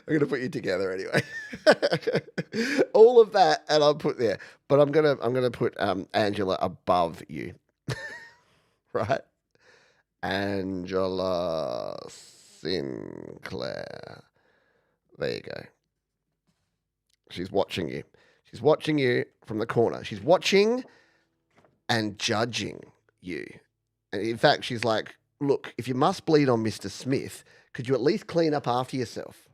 gonna put you together anyway. All of that, and I'll put there. But I'm gonna put Angela above you, right? Angela Sinclair. There you go. She's watching you. She's watching you from the corner. She's watching and judging you. And in fact, she's like, look, if you must bleed on Mr. Smith, could you at least clean up after yourself?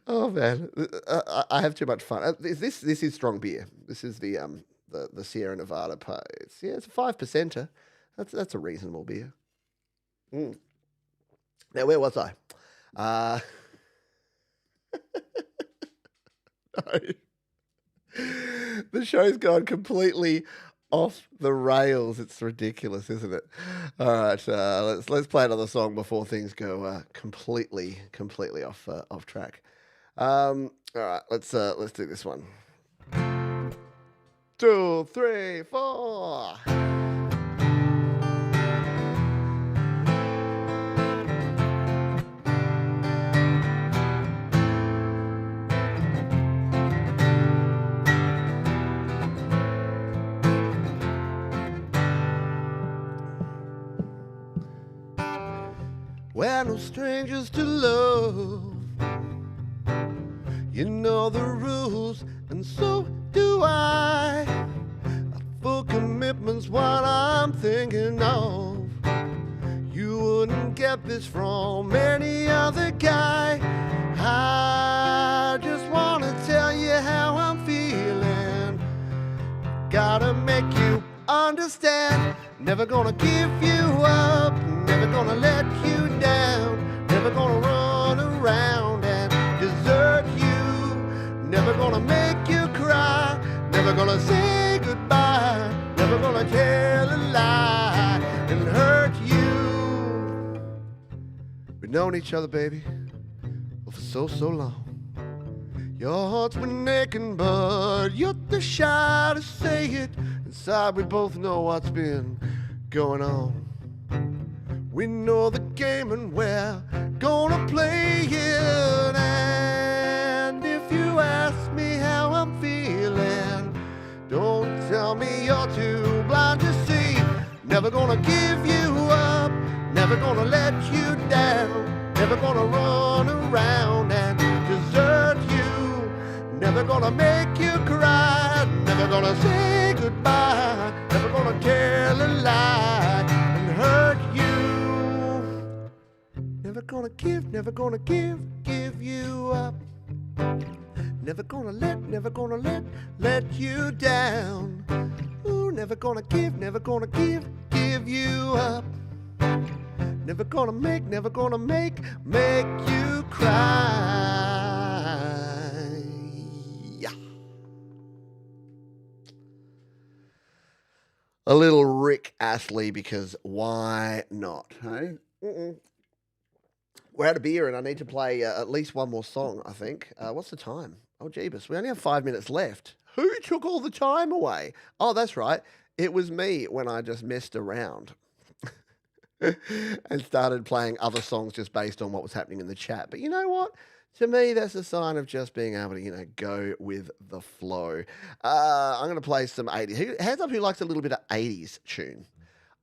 Oh man, I have too much fun. This is strong beer. This is the Sierra Nevada pie. It's a 5%er. That's a reasonable beer. Mm. Now where was I? No. The show's gone completely off the rails. It's ridiculous, isn't it? All right, let's play another song before things go completely off track. All right, let's do this one. 2, 3, 4. We're no strangers to love. You know the rules, and so do I. A full commitment's what I'm thinking of. You wouldn't get this from any other guy. I just wanna tell you how I'm feeling. Gotta make you understand. Never gonna give you up. Never gonna let you down. Never gonna run around and desert you. Never gonna make you cry. Never gonna say goodbye. Never gonna tell a lie and hurt you. We've known each other, baby, for so long. Your heart's been aching, but you're too shy to say it. Inside we both know what's been going on. We know the game and we're gonna play it. And if you ask me how I'm feeling, don't tell me you're too blind to see. Never gonna give you up, never gonna let you down, never gonna run around and desert you, never gonna make you cry, never gonna say goodbye, never gonna tell a lie and hurt you. Never gonna give you up. Never gonna let you down. Ooh, never gonna give you up. Never gonna make you cry. Yeah. A little Rick Astley, because why not, hey? We're out of beer and I need to play at least one more song, I think. What's the time? Oh, jeebus. We only have 5 minutes left. Who took all the time away? Oh, that's right. It was me when I just messed around and started playing other songs just based on what was happening in the chat. But you know what? To me, that's a sign of just being able to, go with the flow. I'm going to play some 80s. Hands up who likes a little bit of 80s tune.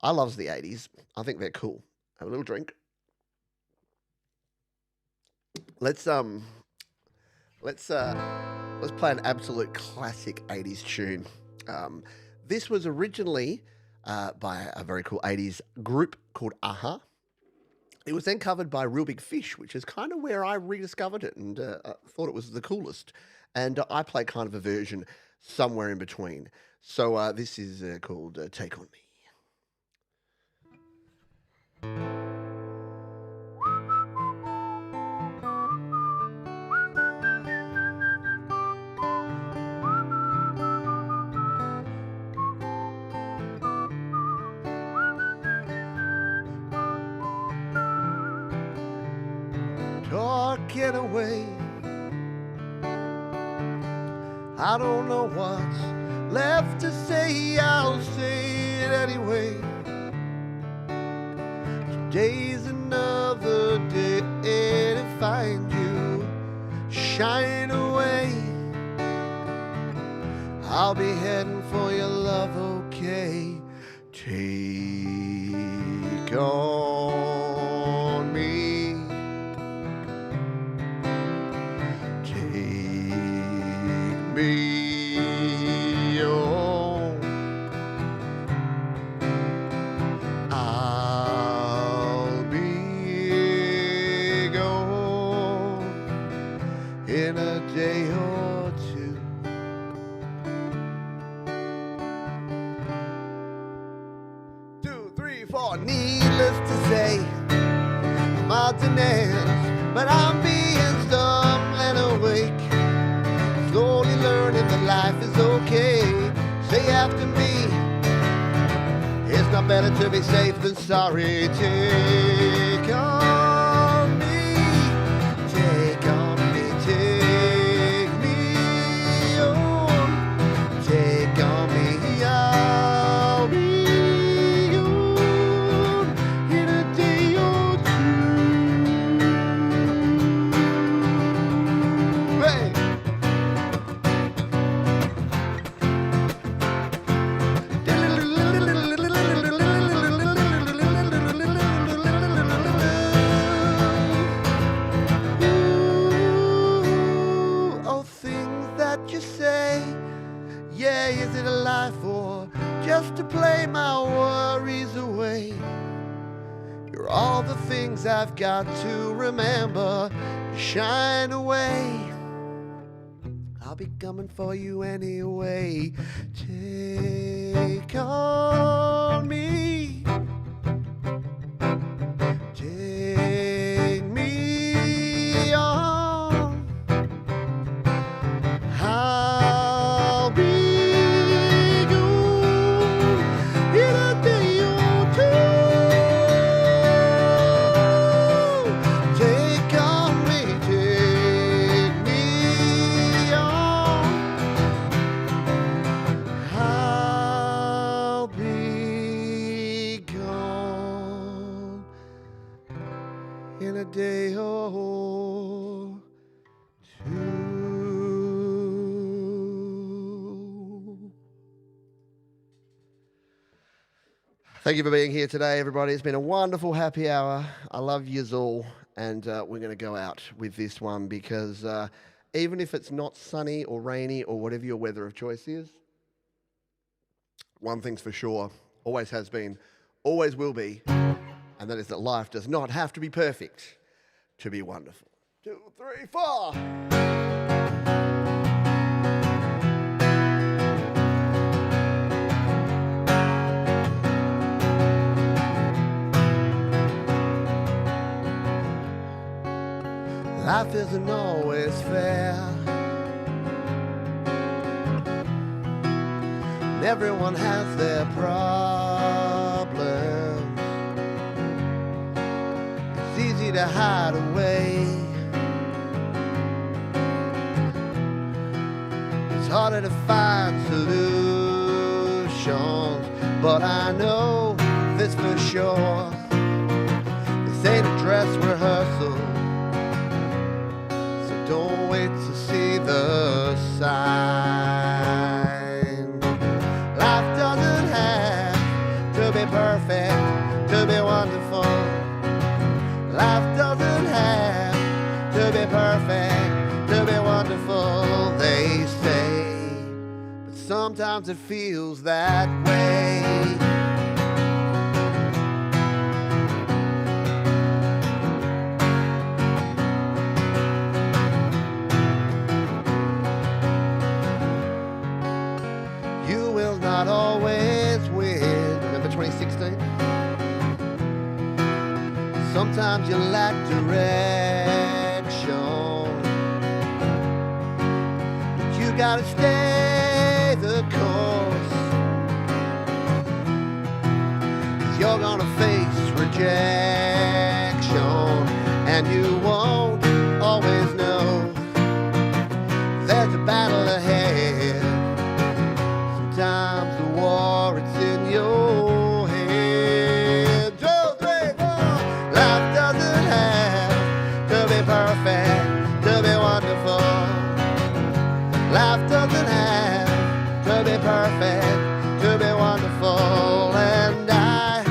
I loves the 80s. I think they're cool. Have a little drink. Let's play an absolute classic 80s tune. This was originally by a very cool 80s group called Aha. It was then covered by Real Big Fish, which is kind of where I rediscovered it and thought it was the coolest. And I play kind of a version somewhere in between. So this is called Take On Me. walking away. I don't know what's left to say, I'll say it anyway. Today's another day to find you shine away. I'll be heading for your love, okay? Take on me. Take me on. I'll be gone in a day or two. Needless to say, I'm out to dance, but I'm being stumbling awake. Slowly learning that life is okay. Say after me, it's not better to be safe than sorry. Take on me, take on me, take me on, take on me. I'll be just to play my worries away. You're all the things I've got to remember. Shine away. I'll be coming for you anyway. Take on me. Take me on. I'll be in a day or two. Thank you for being here today, everybody. It's been a wonderful happy hour. I love yous all, and we're going to go out with this one because even if it's not sunny or rainy or whatever your weather of choice is, one thing's for sure, always has been, always will be, and that is that life does not have to be perfect to be wonderful. 2, 3, 4. Life isn't always fair. And everyone has their problems. It's easy to hide away. It's harder to find solutions. But I know this for sure. This ain't a dress rehearsal. Don't wait to see the sign. Life doesn't have to be perfect to be wonderful. Life doesn't have to be perfect to be wonderful, they say. But sometimes it feels that way. Not always win. Remember 2016? Sometimes you lack direction. But you gotta stay the course. 'Cause you're gonna face rejection. And you won't always know there's a battle ahead. Sometimes the war, it's in your head. 2, 3, 4. Life doesn't have to be perfect to be wonderful. Life doesn't have to be perfect to be wonderful. And I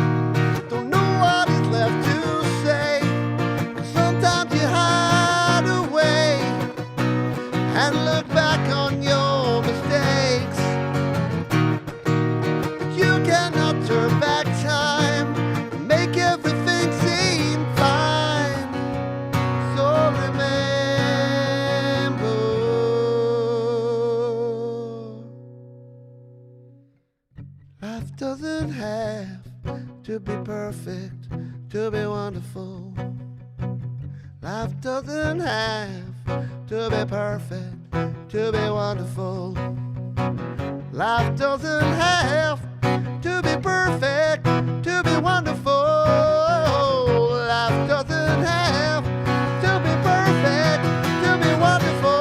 don't know what is left to say, 'cause sometimes you hide away and look back on your mistakes. But you cannot turn back time and make everything seem fine. So remember, life doesn't have to be perfect to be wonderful. Life doesn't have to be perfect to be wonderful. Life doesn't have to be perfect to be wonderful. Life doesn't have to be perfect to be wonderful.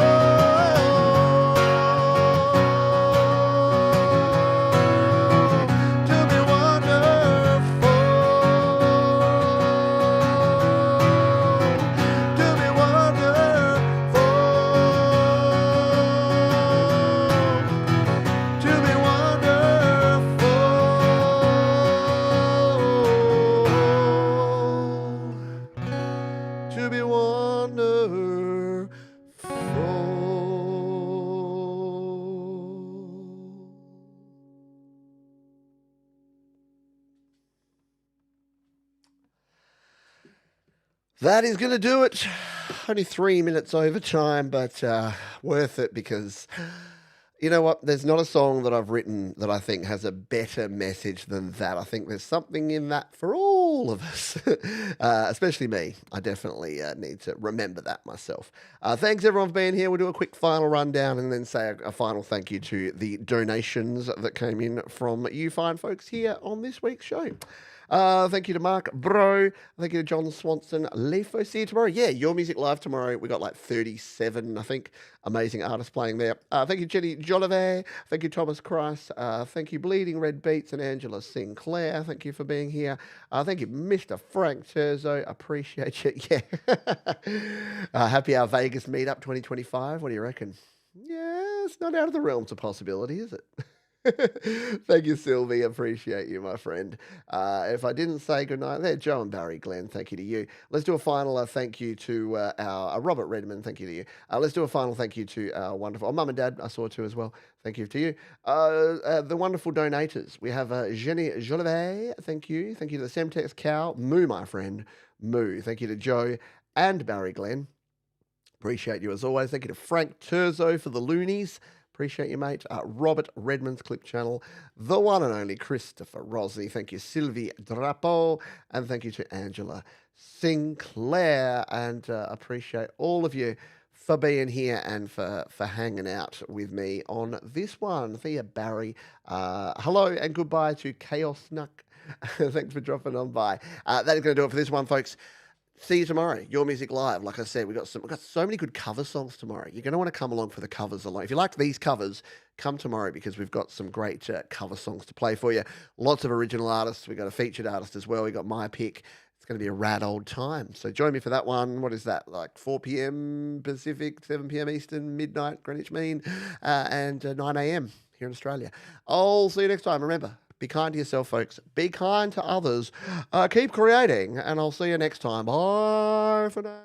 To be wonderful. To be wonderful. To be wonderful. To be wonderful. That is going to do it. Only 3 minutes over time, but worth it, because you know what? There's not a song that I've written that I think has a better message than that. I think there's something in that for all of us, especially me. I definitely need to remember that myself. Thanks everyone for being here. We'll do a quick final rundown and then say a final thank you to the donations that came in from you fine folks here on this week's show. Thank you to Mark Bro. Thank you to John Swanson. Lefo, see you tomorrow. Yeah, Your Music Live tomorrow. We got like 37, I think, amazing artists playing there. Thank you, Jenny Jolivet. Thank you, Thomas Christ. Thank you, Bleeding Red Beats and Angela Sinclair. Thank you for being here. Thank you, Mr. Frank Terzo. Appreciate you. Yeah. Happy Hour Vegas Meetup 2025. What do you reckon? Yeah, it's not out of the realms of possibility, is it? Thank you, Sylvie. Appreciate you, my friend. If I didn't say goodnight there, Joe and Barry Glenn, thank you to you. Let's do a final thank you to our Robert Redmond. Thank you to you. Let's do a final thank you to our wonderful Mum and Dad. I saw too as well. Thank you to you. The wonderful donators. We have Jenny Jolivet. Thank you. Thank you to the Semtex Cow. Moo, my friend. Moo. Thank you to Joe and Barry Glenn. Appreciate you as always. Thank you to Frank Terzo for the loonies. Appreciate you, mate. Robert Redmond's Clip Channel. The one and only Christopher Rossi. Thank you, Sylvie Drapeau. And thank you to Angela Sinclair. And appreciate all of you for being here and for hanging out with me on this one. Thea Barry. Hello and goodbye to Chaos Snuck. Thanks for dropping on by. That is going to do it for this one, folks. See you tomorrow. Your Music Live. Like I said, we've got so many good cover songs tomorrow. You're going to want to come along for the covers alone. If you like these covers, come tomorrow, because we've got some great cover songs to play for you. Lots of original artists. We've got a featured artist as well. We've got my pick. It's going to be a rad old time. So join me for that one. What is that? Like 4 p.m. Pacific, 7 p.m. Eastern, midnight Greenwich Mean, and 9 a.m. here in Australia. I'll see you next time. Remember, be kind to yourself, folks. Be kind to others. Keep creating, and I'll see you next time. Bye for now.